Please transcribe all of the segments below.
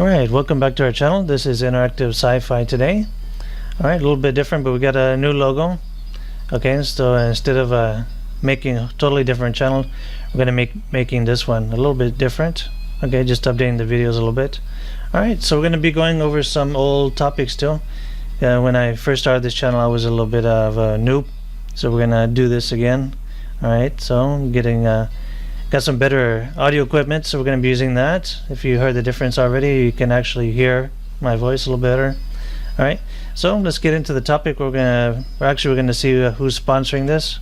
Alright, welcome back to our channel. This is Interactive Sci-Fi today. Alright, a little bit different, but we got a new logo. Okay, so instead of making a totally different channel, we're going to making this one a little bit different. Okay, just updating the videos a little bit. Alright, so we're going to be going over some old topics still. When I first started this channel, I was a little bit of a noob, so we're going to do this again. Alright, so I'm getting got some better audio equipment, so we're going to be using that. If you heard the difference already, you can actually hear my voice a little better. Alright, so let's get into the topic. We're going to see who's sponsoring this.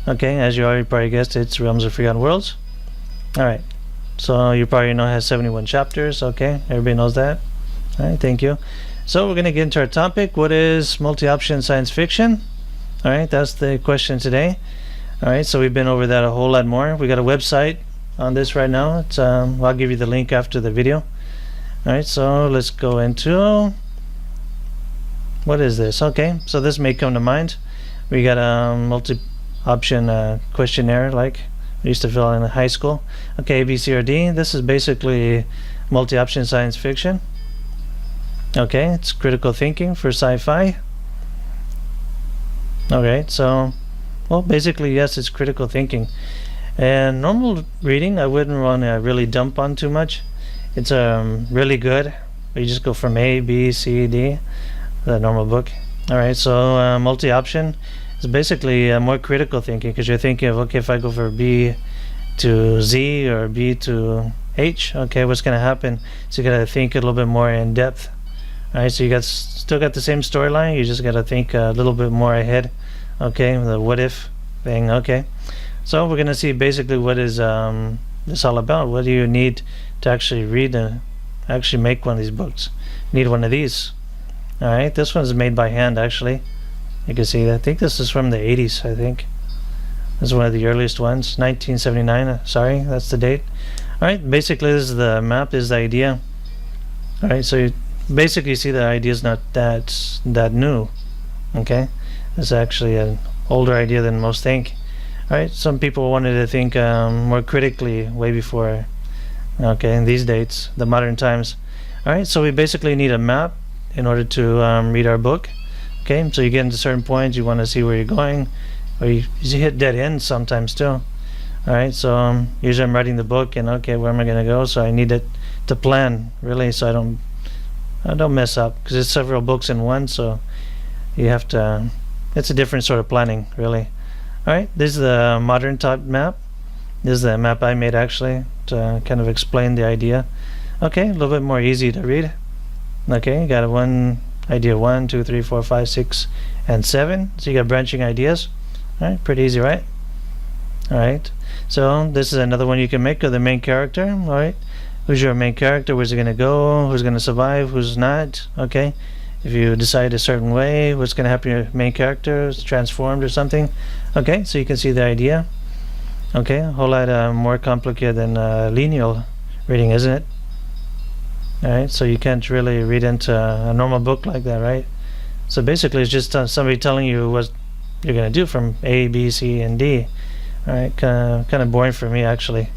Okay, as you already probably guessed, it's Realms of Forgotten Worlds. Alright, so you probably know it has 71 chapters. Okay, everybody knows that. Alright, thank you. So we're going to get into our topic. What is multi-option science fiction? Alright, that's the question today. Alright, so we've been over that a whole lot more. We got a website on this right now. It's I'll give you the link after the video. Alright, so let's go into what is this? Okay, so this may come to mind. We got a multi-option questionnaire like we used to fill in high school. Okay, A, B, C, or D. This is basically multi-option science fiction. Okay, it's critical thinking for sci-fi. Alright, so well, basically, yes, it's critical thinking. And normal reading, I wouldn't want to really dump on too much. It's really good. You just go from A, B, C, D, the normal book. Alright, so multi-option is basically more critical thinking, because you're thinking of, okay, if I go for B to Z or B to H, okay, what's going to happen? So you got to think a little bit more in depth. Alright, so you still got the same storyline, you just got to think a little bit more ahead. Okay, the what if thing. Okay, so we're gonna see basically what is this all about. What do you need to actually read and actually make one of these books? You need one of these. All right, this one's made by hand actually. You can see that. I think this is from the 80s. I think this is one of the earliest ones, 1979. Sorry, that's the date. All right, basically this is the map. This is the idea. All right, so you basically see the idea is not that new. Okay. It's actually an older idea than most think. Alright, some people wanted to think more critically way before, okay, in these dates, the modern times. Alright, so we basically need a map in order to read our book. Okay, so you get into certain points, you want to see where you're going, or you hit dead ends sometimes too. Alright, so usually I'm writing the book and okay, where am I going to go? So I need it to plan, really, so I don't mess up, because it's several books in one, so you have to it's a different sort of planning, really. Alright, this is the modern type map. This is the map I made actually to kind of explain the idea. Okay, a little bit more easy to read. Okay, you got idea 1, 2, 3, 4, 5, 6, and 7. So you got branching ideas. Alright, pretty easy, right? Alright, so this is another one you can make of the main character. Alright, who's your main character? Where's he going to go? Who's going to survive? Who's not? Okay. If you decide a certain way, what's going to happen to your main character? Is transformed or something? Okay, so you can see the idea. Okay, a whole lot more complicated than lineal reading, isn't it? Alright, so you can't really read into a normal book like that, right? So basically it's just somebody telling you what you're going to do from A, B, C, and D. Alright, kind of boring for me actually.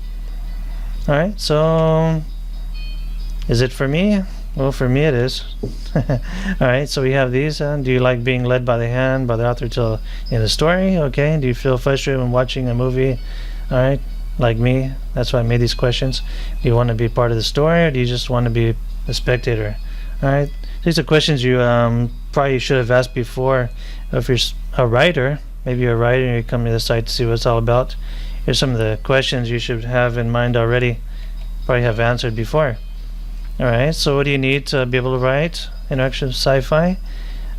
Alright, so is it for me? Well, for me it is. Alright, so we have these. Do you like being led by the hand by the author till in the story? Okay. Do you feel frustrated when watching a movie? Alright, like me. That's why I made these questions. Do you want to be part of the story, or do you just want to be a spectator? Alright, these are questions you probably should have asked before. If you're a writer, maybe you're a writer and you come to the site to see what it's all about. Here's some of the questions you should have in mind already. Probably have answered before. Alright, so what do you need to be able to write interactive sci-fi?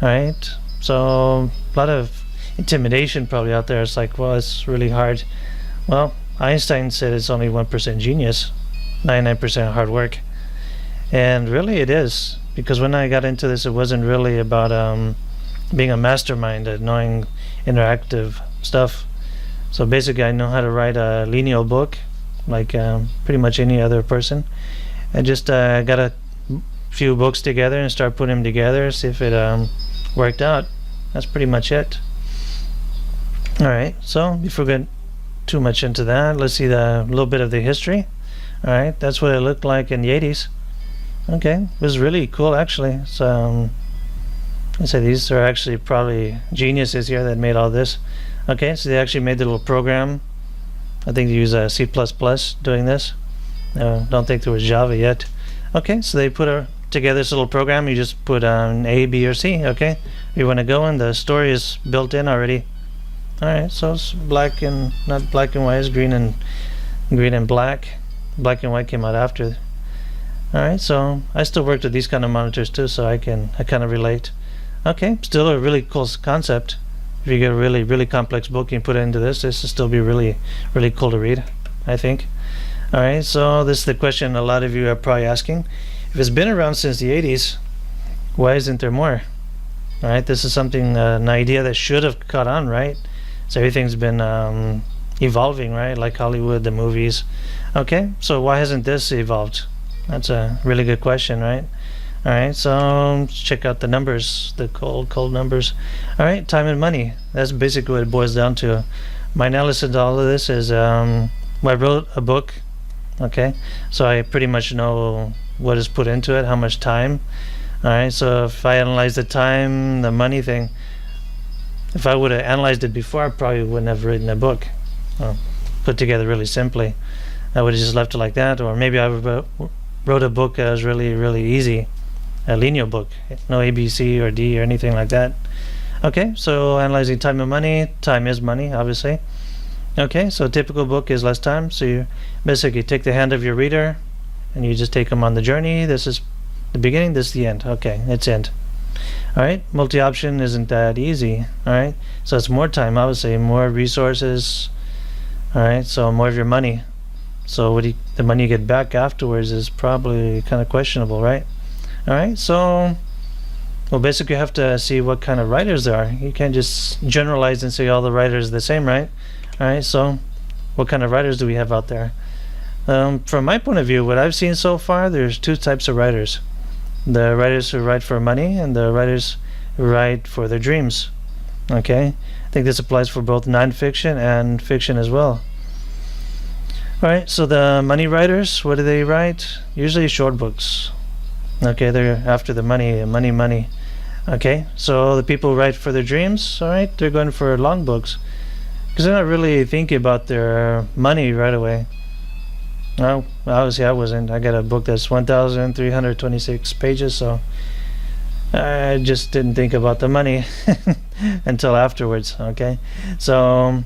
Alright, so a lot of intimidation probably out there. It's like, well, it's really hard. Well, Einstein said it's only 1% genius, 99% hard work. And really it is, because when I got into this, it wasn't really about being a mastermind at knowing interactive stuff. So basically I know how to write a lineal book like pretty much any other person. I just got a few books together and start putting them together, see if it worked out. That's pretty much it. Alright, so before we get too much into that, let's see the little bit of the history. Alright, that's what it looked like in the 80s. Okay, it was really cool actually. So I say these are actually probably geniuses here that made all this. Okay, so they actually made the little program. I think they use C++ doing this. Don't think there was Java yet. Okay, so they put together this little program. You just put A, B, or C. Okay, you want to go, and the story is built in already. All right, so it's black and not black and white. It's green and black. Black and white came out after. All right, so I still worked with these kind of monitors too, so I kind of relate. Okay, still a really cool concept. If you get a really complex book and put it into this will still be really cool to read, I think. All right, so this is the question a lot of you are probably asking. If it's been around since the 80s, why isn't there more? All right, this is something, an idea that should have caught on, right? So everything's been evolving, right? Like Hollywood, the movies. Okay, so why hasn't this evolved? That's a really good question, right? All right, so let's check out the numbers, the cold numbers. All right, time and money. That's basically what it boils down to. My analysis of all of this is, well, I wrote a book, okay? So I pretty much know what is put into it, how much time. All right, so if I analyze the time, the money thing, if I would have analyzed it before, I probably wouldn't have written a book. Well, put together really simply. I would have just left it like that, or maybe I wrote a book that was really easy. A linear book, no A, B, C, or D, or anything like that. Okay, so analyzing time and money. Time is money, obviously. Okay, so a typical book is less time. So you basically take the hand of your reader, and you just take them on the journey. This is the beginning, this is the end. Okay, it's end. All right, multi-option isn't that easy. All right, so it's more time, obviously, more resources. All right, so more of your money. So the money you get back afterwards is probably kind of questionable, right? All right, so well, basically you have to see what kind of writers there are. You can't just generalize and say all the writers are the same, right? All right, so what kind of writers do we have out there? From my point of view, what I've seen so far, there's two types of writers. The writers who write for money and the writers who write for their dreams. Okay, I think this applies for both nonfiction and fiction as well. All right, so the money writers, what do they write? Usually short books. Okay, they're after the money. Okay, so the people who write for their dreams, all right, they're going for long books because they're not really thinking about their money right away. Well, obviously I wasn't. I got a book that's 1,326 pages, so I just didn't think about the money until afterwards. Okay, so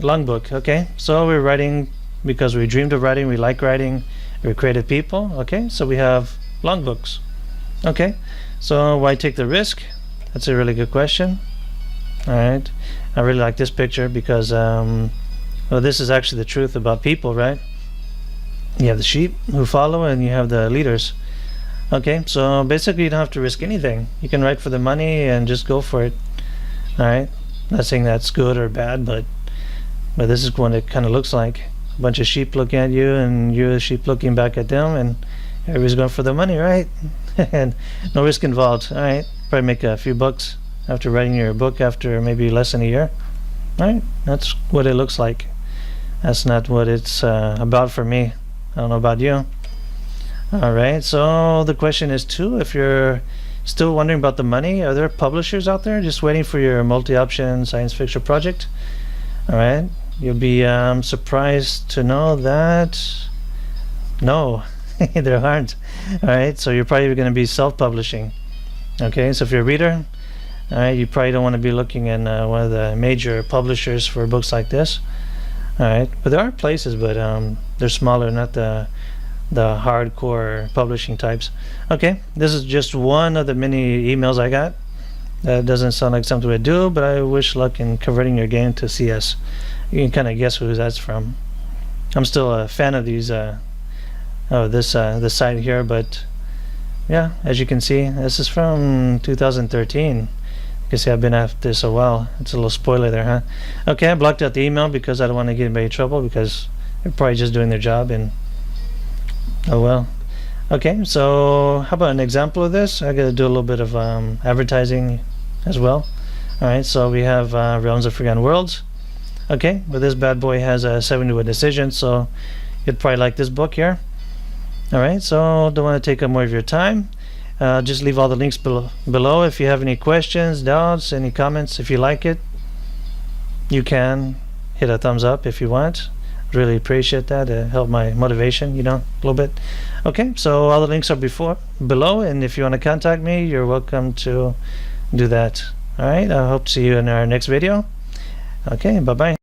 long book. Okay, so we're writing because we dreamed of writing, we like writing, we're creative people. Okay, so we have long books. Okay, so why take the risk? That's a really good question. All right, I really like this picture because well, this is actually the truth about people, right? You have the sheep who follow and you have the leaders. Okay, so basically you don't have to risk anything. You can write for the money and just go for it. All right, not saying that's good or bad, but this is what it kind of looks like. A bunch of sheep looking at you and you're the sheep looking back at them, and everybody's going for the money, right? And no risk involved. All right, probably make a few bucks after writing your book after maybe less than a year. All right, that's what it looks like. That's not what it's about for me. I don't know about you. All right, so the question is too, if you're still wondering about the money, are there publishers out there just waiting for your multi-option science fiction project? All right, you'll be surprised to know that no, there aren't. All right, so you're probably going to be self-publishing. Okay, so if you're a reader, all right, you probably don't want to be looking in one of the major publishers for books like this. All right, but there are places, but they're smaller, not the hardcore publishing types. Okay, this is just one of the many emails I got. That doesn't sound like something we do, but I wish luck in converting your game to CS. You can kind of guess who that's from. I'm still a fan of these this site here, but yeah, as you can see, this is from 2013. You can see I've been at this a while. It's a little spoiler there, huh? Okay, I blocked out the email because I don't want to get anybody in trouble, because they're probably just doing their job, and oh well. Okay, so how about an example of this? I gotta do a little bit of advertising as well. All right, so we have Realms of Forgotten Worlds. Okay, but this bad boy has a 7 to a decision, so you'd probably like this book here. All right, so don't want to take up more of your time. Just leave all the links below. If you have any questions, doubts, any comments, if you like it, you can hit a thumbs up if you want. Really appreciate that. Help my motivation, a little bit. Okay, so all the links are below, and if you want to contact me, you're welcome to do that. All right, I hope to see you in our next video. Okay, bye-bye.